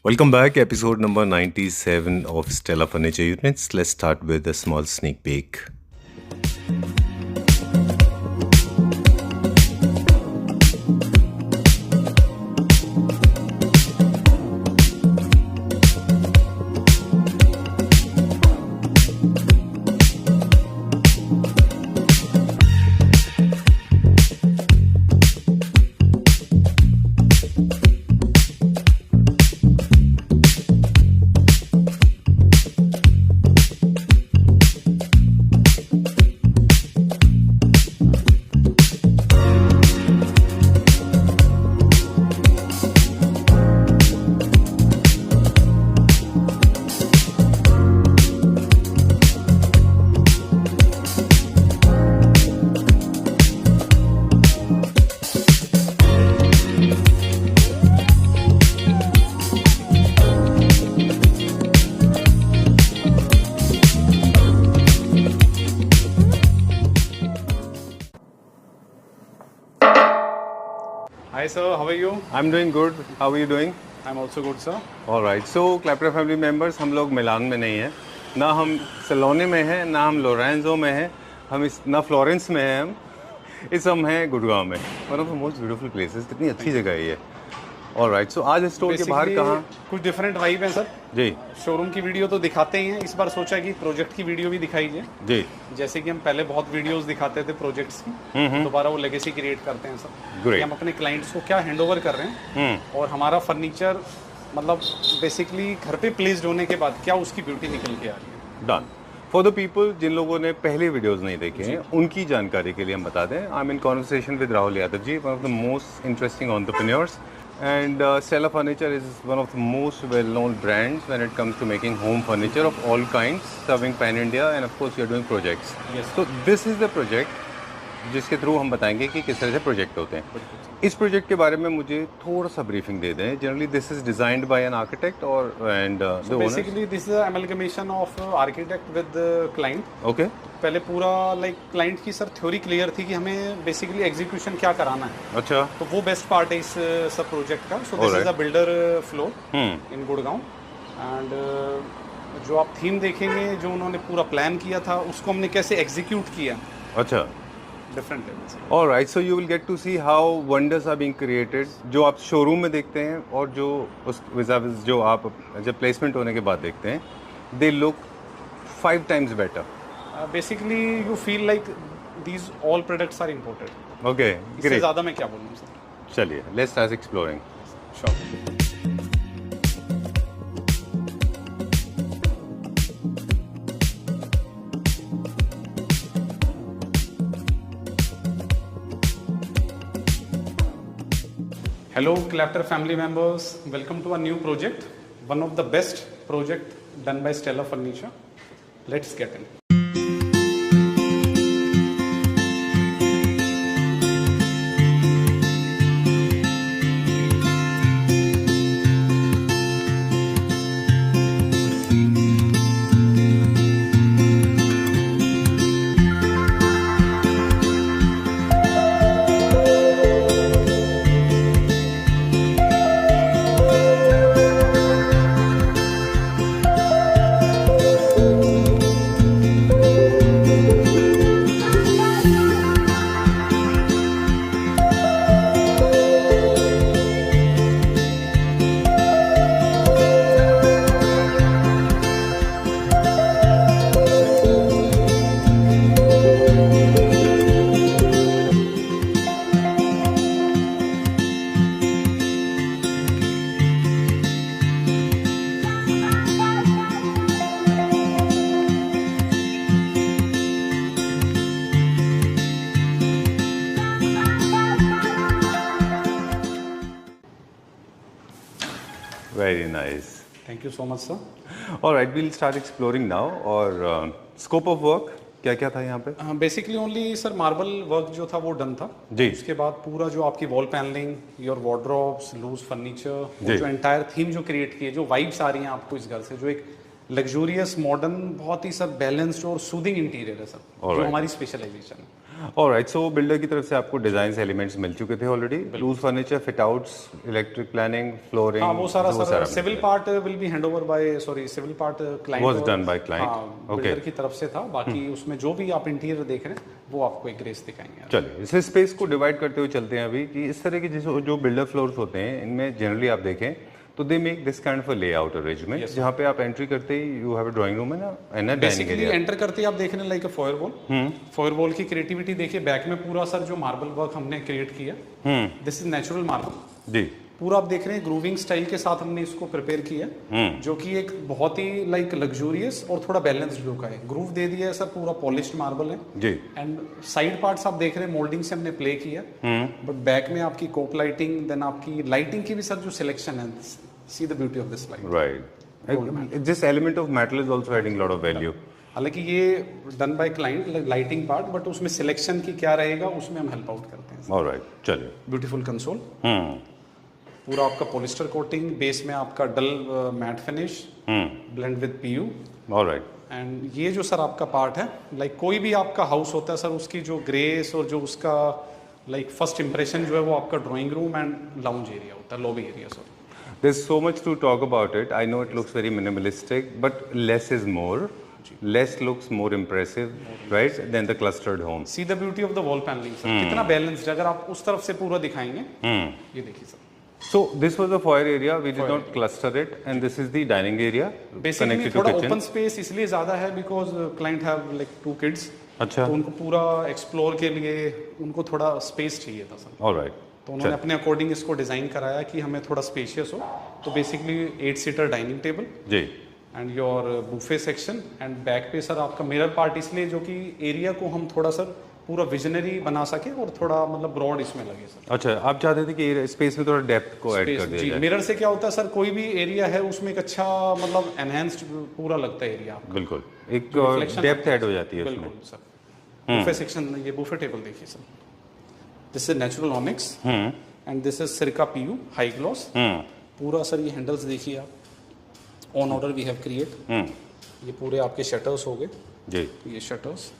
Welcome back, episode number 97 of Stella Furniture Units. Let's start with a small sneak peek. Hi sir, how are you? I'm doing good. How are you doing? I'm also good sir. All right. So, क्लैप्टर family members, हम लोग मिलान में नहीं हैं, ना हम सलोने में हैं, ना हम लोरेंजो में हैं, ना फ्लोरेंस में हैं, हम हैं गुड़गांव में। One of the most beautiful places. कितनी अच्छी जगह है ये। All right. सो आज स्टोर के बाहर कहाँ? कुछ डिफरेंट वाइब है सर जी। शोरूम की वीडियो तो दिखाते ही हैं, इस बार सोचा कि प्रोजेक्ट की वीडियो भी दिखाई जाए। जी। जैसे कि हम पहले बहुत वीडियोस दिखाते थे प्रोजेक्ट्स की, दोबारा वो लेगेसी क्रिएट करते हैं सर। Great. हम अपने क्लाइंट्स को क्या हैंडओवर कर रहे हैं और हमारा फर्नीचर मतलब बेसिकली घर पे प्लेस्ड होने के बाद क्या उसकी ब्यूटी निकल के आ रही है। डन। फॉर द पीपल जिन लोगों ने पहले वीडियोस नहीं देखे हैं, उनकी जानकारी के लिए हम बता दें, I am in conversation with Rahul Yadav ji, one of the most interesting entrepreneurs, and Stella Furniture is one of the most well-known brands when it comes to making home furniture of all kinds, serving pan India, and of course you're doing projects. Yes. So this is the project जिसके through हम बताएंगे कि किस तरह से project होते हैं। इस प्रोजेक्ट के बारे में मुझे थोड़ा सा ब्रीफिंग दे दें। Generally this is designed by an architect और and the owner. Basically this is amalgamation of architect with client. Okay. पहले पूरा लाइक क्लाइंट की सर थ्योरी क्लियर थी कि हमें बेसिकली एग्जीक्यूशन क्या कराना है। अच्छा। तो वो बेस्ट पार्ट है इस सब प्रोजेक्ट का। So this is a builder floor in Gurgaon and जो आप थीम देखेंगे, जो उन्होंने पूरा प्लान किया था उसको हमने कैसे एग्जीक्यूट किया। अच्छा। Different levels. Alright. So you will get to see how wonders are being created, जो आप शोरूम में देखते हैं और जो उस विज़ाविज़ जो आप जब प्लेसमेंट होने के बाद देखते हैं, they look 5 times better. Basically you feel like these all products are imported. Okay, इससे ग्रेट। ज़्यादा मैं क्या बोलूँ सर। चलिए, let's start exploring. Sure. Hello Clapter family members, welcome to a new project, one of the best project done by Stella Furniture. Let's get in. Very nice. Thank you so much sir. All right, we'll start exploring now. और scope of work क्या क्या था यहाँ पे? Basically only sir marble work जो था वो done था जी। उसके बाद पूरा जो आपकी wall panelling, your wardrobes, loose furniture, जो एंटायर थीम जो क्रिएट की है, जो वाइब्स आ रही हैं आपको इस घर से, जो एक लग्जूरियस मॉडर्न बहुत ही सर बैलेंस्ड और सूदिंग इंटीरियर है सर, जो हमारी स्पेशलाइजेशन है। ऑलराइट, सो बिल्डर की तरफ से आपको डिजाइन एलिमेंट्स मिल चुके थे already, loose furniture, fit outs, electric planning, flooring, हाँ वो सारा sir civil part will be hand over by civil part client was done by client. Okay, builder की तरफ से था। बाकी उसमें जो भी आप इंटीरियर देख रहे हैं वो आपको एक ग्रेस दिखाएंगे। चलिए इस स्पेस को डिवाइड करते हुए चलते हैं अभी कि इस तरह के जो बिल्डर फ्लोर्स होते हैं इनमें जनरली आप देखें तो they make this kind of a layout arrangement, जहाँ पे आप एंट्री करते ही you have a drawing room and a dining basically area. Enter करते ही आप देख रहे हैं लाइक अ फायर वॉल की क्रिएटिविटी देखिए। बैक में पूरा सर जो मार्बल वर्क हमने क्रिएट किया, दिस इज नेचुरल मार्बल जी, पूरा आप देख रहे हैं ग्रूविंग स्टाइल के साथ हमने इसको प्रिपेयर किया, जो कि एक बहुत ही लाइक लग्जूरियस और थोड़ा बैलेंस्ड लुक है। ग्रूव दे दिया है सर, पूरा पॉलिश्ड मार्बल है जी। एंड साइड पार्ट्स आप देख रहे हैं मोल्डिंग से हमने प्ले किया, बट बैक में आपकी कोप लाइटिंग, देन आपकी लाइटिंग की भी सर जो सिलेक्शन है, सी the beauty of this light, right. This element of metal is also adding lot of value. हालांकि ये done by client lighting part, but उसमें सिलेक्शन की क्या रहेगा उसमें हम हेल्प आउट करते हैं। ऑलराइट, चलिए। ब्यूटीफुल कंसोल, पूरा आपका पॉलिस्टर कोटिंग, बेस में आपका dull matte finish blend with PU. Alright, and ये जो सर आपका पार्ट है, लाइक कोई भी आपका हाउस होता है सर, उसकी जो ग्रेस और जो उसका लाइक फर्स्ट इंप्रेशन जो है वो आपका drawing room and lounge area होता है, lobby area sir. there's so much to talk about it. I know it looks very minimalistic, but less is more. Less looks more impressive, right, than the clustered home. See the beauty of the wall paneling sir, कितना balanced. अगर आप उस तरफ से पूरा दिखाएंगे, ये देखिए sir. So this was the foyer area. We did not cluster it, and this is the dining area basically connected to थोड़ा kitchen. ओपन स्पेस इसलिए ज्यादा है because client have like 2 kids, अच्छा, तो उनको पूरा एक्सप्लोर के लिए उनको थोड़ा स्पेस चाहिए था सर। ऑलराइट, तो उन्होंने अपने अकॉर्डिंग इसको डिजाइन कराया कि हमें थोड़ा स्पेशियस हो। तो बेसिकली 8 सीटर डाइनिंग टेबल जी, and your buffet section, and back पे सर आपका मिरर पार्ट, इसलिए जो कि एरिया को हम थोड़ा सर पूरा विजनरी बना सके और थोड़ा मतलब ब्रॉड इसमें लगे सर। अच्छा, आप चाहते थे कि स्पेस में थोड़ा डेप्थ को ऐड कर दिया जी, जाए। मिरर से क्या होता है सर, कोई भी एरिया है उसमें एक अच्छा मतलब एनहेंस्ड पूरा लगता है एरिया आपका। बिल्कुल, एक डेप्थ ऐड हो जाती है उसमें। बिल्कुल सर। बुफे सेक्शन, ये बुफे टेबल देखिए sir, this is natural onyx and this is Sirca PU high gloss. पूरा सर ये हैंडल्स देखिए आप, on order we have create. ये पूरे आपके शटर्स हो गए जी, ये शटर्स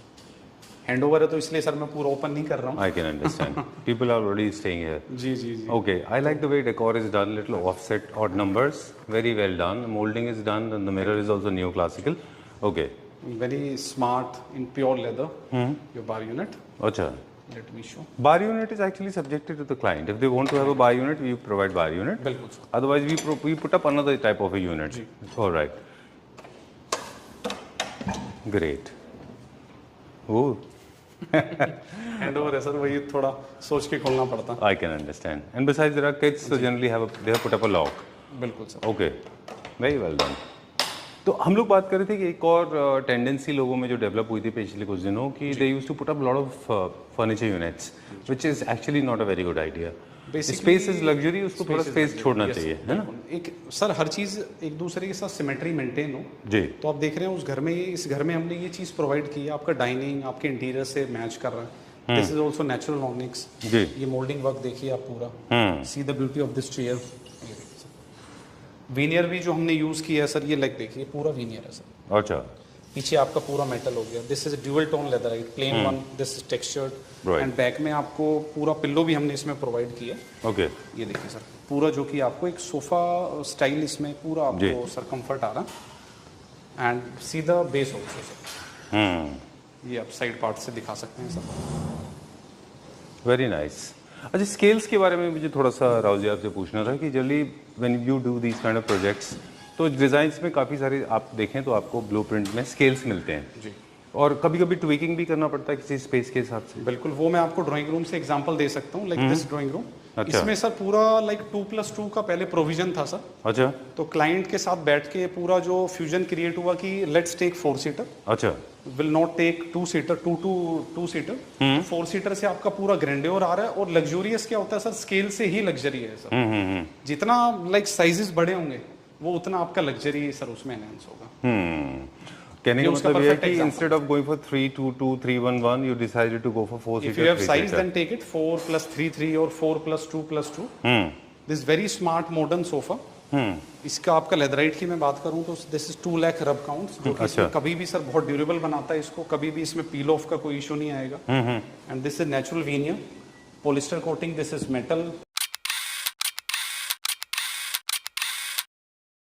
हैंड ओवर है तो इसलिए सर मैं पूरा ओपन नहीं कर रहा हूँ। I can understand. People are already staying here. जी जी जी। Okay, I like the way decor is done, little offset, odd numbers, very well done. Molding is done, and the mirror is also neoclassical. Okay. Very smart in pure leather. Your bar unit. Acha. Let me show. Bar unit is actually subjected to the client. If they want to have a bar unit, we provide bar unit. बिल्कुल sir. Otherwise, we put up another type of a unit. All right. Great. Oh, hand over है sir, वही थोड़ा सोच के खोलना पड़ता। I can understand. And besides, there are kids, so generally they have put up a lock. बिल्कुल sir. Okay. Very well done. तो हम लोग बात कर रहे थे कि एक और टेंडेंसी लोगों में जो डेवलप हुई थी पिछले कुछ दिनों कि they used to put up lot of furniture units, which is actually not a very good idea. Space is luxury, उसको थोड़ा स्पेस छोड़ना चाहिए, है ना? एक सर हर चीज एक दूसरे के साथ सिमेट्री मेंटेन हो। जी। तो आप देख रहे हैं उस घर में, इस घर में हमने ये चीज प्रोवाइड की है, आपका डाइनिंग आपके इंटीरियर से मैच कर रहा है। This is also natural onyx. जी। ये मोल्डिंग वर्क देखिए आप पूरा, see the beauty of this chair. Veneer भी जो हमने यूज किया है सर, ये लेग देखिए पूरा वीनियर है सर। अच्छा। पीछे आपका पूरा मेटल हो गया। This is dual tone leatherite, plain one, this is textured, and back में आपको पूरा पिल्लो भी हमने इसमें प्रोवाइड किया। ओके। ये देखिए सर, पूरा जो कि आपको एक सोफा स्टाइल इसमें पूरा आपको सर कंफर्ट आ रहा। And see the base also sir, ये आप साइड पार्ट से दिखा सकते हैं सर। Very nice. अच्छा, स्केल्स के बारे में मुझे थोड़ा सा राव जी आपसे पूछना था कि generally when you do these kind of projects, तो डिज़ाइंस में काफ़ी सारे आप देखें तो आपको ब्लूप्रिंट में स्केल्स मिलते हैं जी, और कभी कभी ट्विकिंग भी करना पड़ता है किसी स्पेस के हिसाब से। बिल्कुल, वो मैं आपको ड्राइंग रूम से एग्जांपल दे सकता हूँ, लाइक दिस ड्राइंग रूम। अच्छा। इसमें सर पूरा लाइक 2+2 का पहले प्रोविजन था सर। अच्छा। तो क्लाइंट के साथ बैठ के पूरा जो फ्यूजन क्रिएट हुआ कि लेट्स टेक 4 सीटर, अच्छा, will not take 2 seater, 2 seater. 4 seater से आपका पूरा ग्रैंडियोर आ रहा है। और लग्जूरियस क्या होता है सर, स्केल से ही लग्जरी है सर। जितना लाइक साइजेस बड़े होंगे वो उतना आपका लग्जरी सर उसमें एनहांस होगा। कहने का मतलब ये है कि instead of going for 3-2-2, 3-1-1, you decided to go for 4 seater. If you have size, then take it 4+3-3 or 4+2+2. This very smart modern sofa. इसका आपका लेदराइट की मैं बात करूं तो दिस इज 2 लाख रब काउंट्स, जो कि इसमें कभी भी सर बहुत ड्यूरेबल बनाता है इसको, कभी भी इसमें पील ऑफ का कोई इशू नहीं आएगा। And this is natural veneer polyester coating, this is metal